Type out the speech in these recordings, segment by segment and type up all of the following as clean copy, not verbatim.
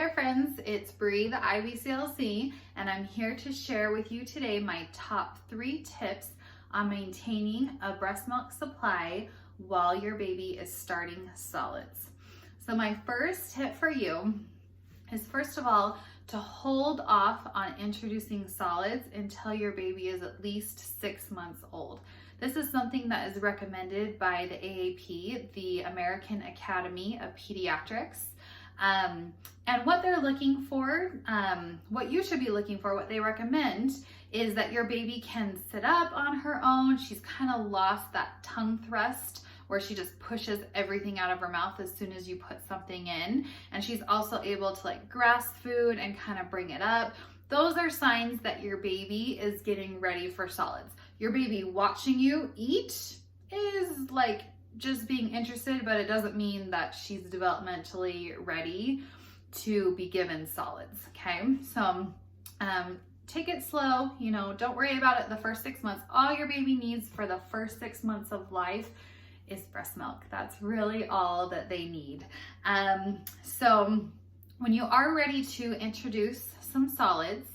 there friends, it's Bri the IBCLC, and I'm here to share with you today my top 3 tips on maintaining a breast milk supply while your baby is starting solids. So my first tip for you is, first of all, to hold off on introducing solids until your baby is at least 6 months old. This is something that is recommended by the AAP, the American Academy of Pediatrics. And what they're looking for, what you should be looking for, what they recommend is that your baby can sit up on her own. She's kind of lost that tongue thrust where she just pushes everything out of her mouth as soon as you put something in. And she's also able to like grasp food and kind of bring it up. Those are signs that your baby is getting ready for solids. Your baby watching you eat is like just being interested, but it doesn't mean that she's developmentally ready to be given solids, okay? So take it slow, don't worry about it the first 6 months. All your baby needs for the first 6 months of life is breast milk. That's really all that they need. So when you are ready to introduce some solids,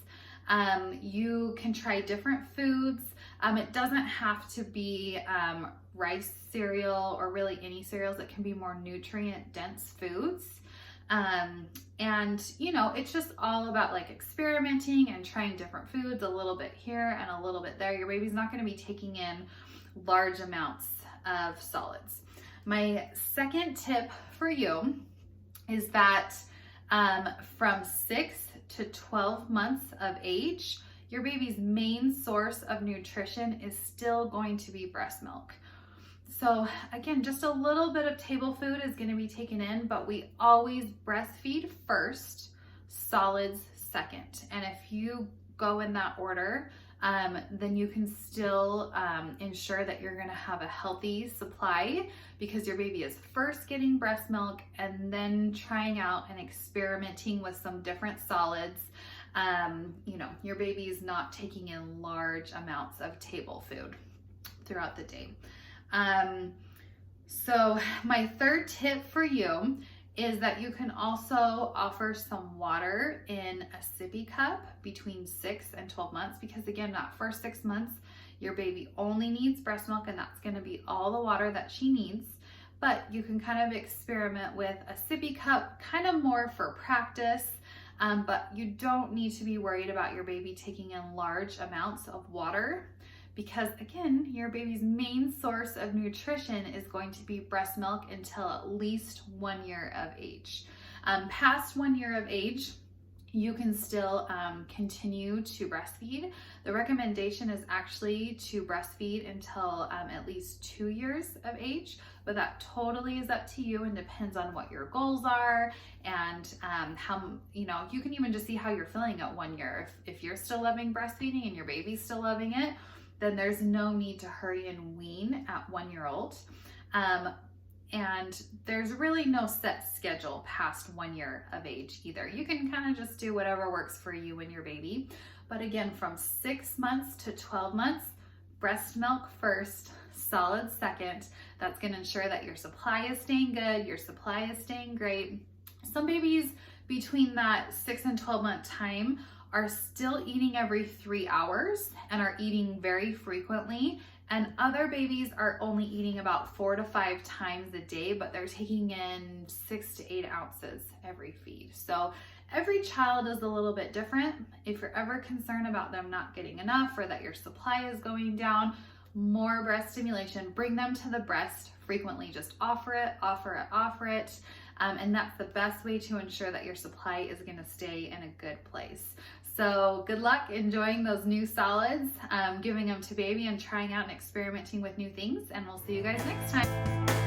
you can try different foods. It doesn't have to be rice cereal or really any cereals. It can be more nutrient dense foods. It's just all about like experimenting and trying different foods, a little bit here and a little bit there. Your baby's not going to be taking in large amounts of solids. My second tip for you is that from 6 to 12 months of age, your baby's main source of nutrition is still going to be breast milk. So again, just a little bit of table food is going to be taken in, but we always breastfeed first, solids second. And if you go in that order, then you can still ensure that you're going to have a healthy supply, because your baby is first getting breast milk and then trying out and experimenting with some different solids. Your baby is not taking in large amounts of table food throughout the day. So my third tip for you is that you can also offer some water in a sippy cup between 6 and 12 months, because again, that first 6 months, your baby only needs breast milk and that's gonna be all the water that she needs. But you can kind of experiment with a sippy cup, kind of more for practice, but you don't need to be worried about your baby taking in large amounts of water, because again, your baby's main source of nutrition is going to be breast milk until at least 1 year of age. Past 1 year of age, you can still continue to breastfeed. The recommendation is actually to breastfeed until at least 2 years of age, but that totally is up to you and depends on what your goals are and how, you can even just see how you're feeling at 1 year. If you're still loving breastfeeding and your baby's still loving it, then there's no need to hurry and wean at 1 year old. And there's really no set schedule past 1 year of age either. You can kind of just do whatever works for you and your baby. But again, from 6 months to 12 months, breast milk first, solids second. That's going to ensure that your supply is staying good, your supply is staying great. Some babies between that 6 and 12 month time are still eating every 3 hours and are eating very frequently. And other babies are only eating about 4 to 5 times a day, but they're taking in 6 to 8 ounces every feed. So every child is a little bit different. If you're ever concerned about them not getting enough or that your supply is going down, more breast stimulation, bring them to the breast frequently. Just offer it, offer it, offer it. And that's the best way to ensure that your supply is going to stay in a good place. So good luck enjoying those new solids, giving them to baby and trying out and experimenting with new things. And we'll see you guys next time.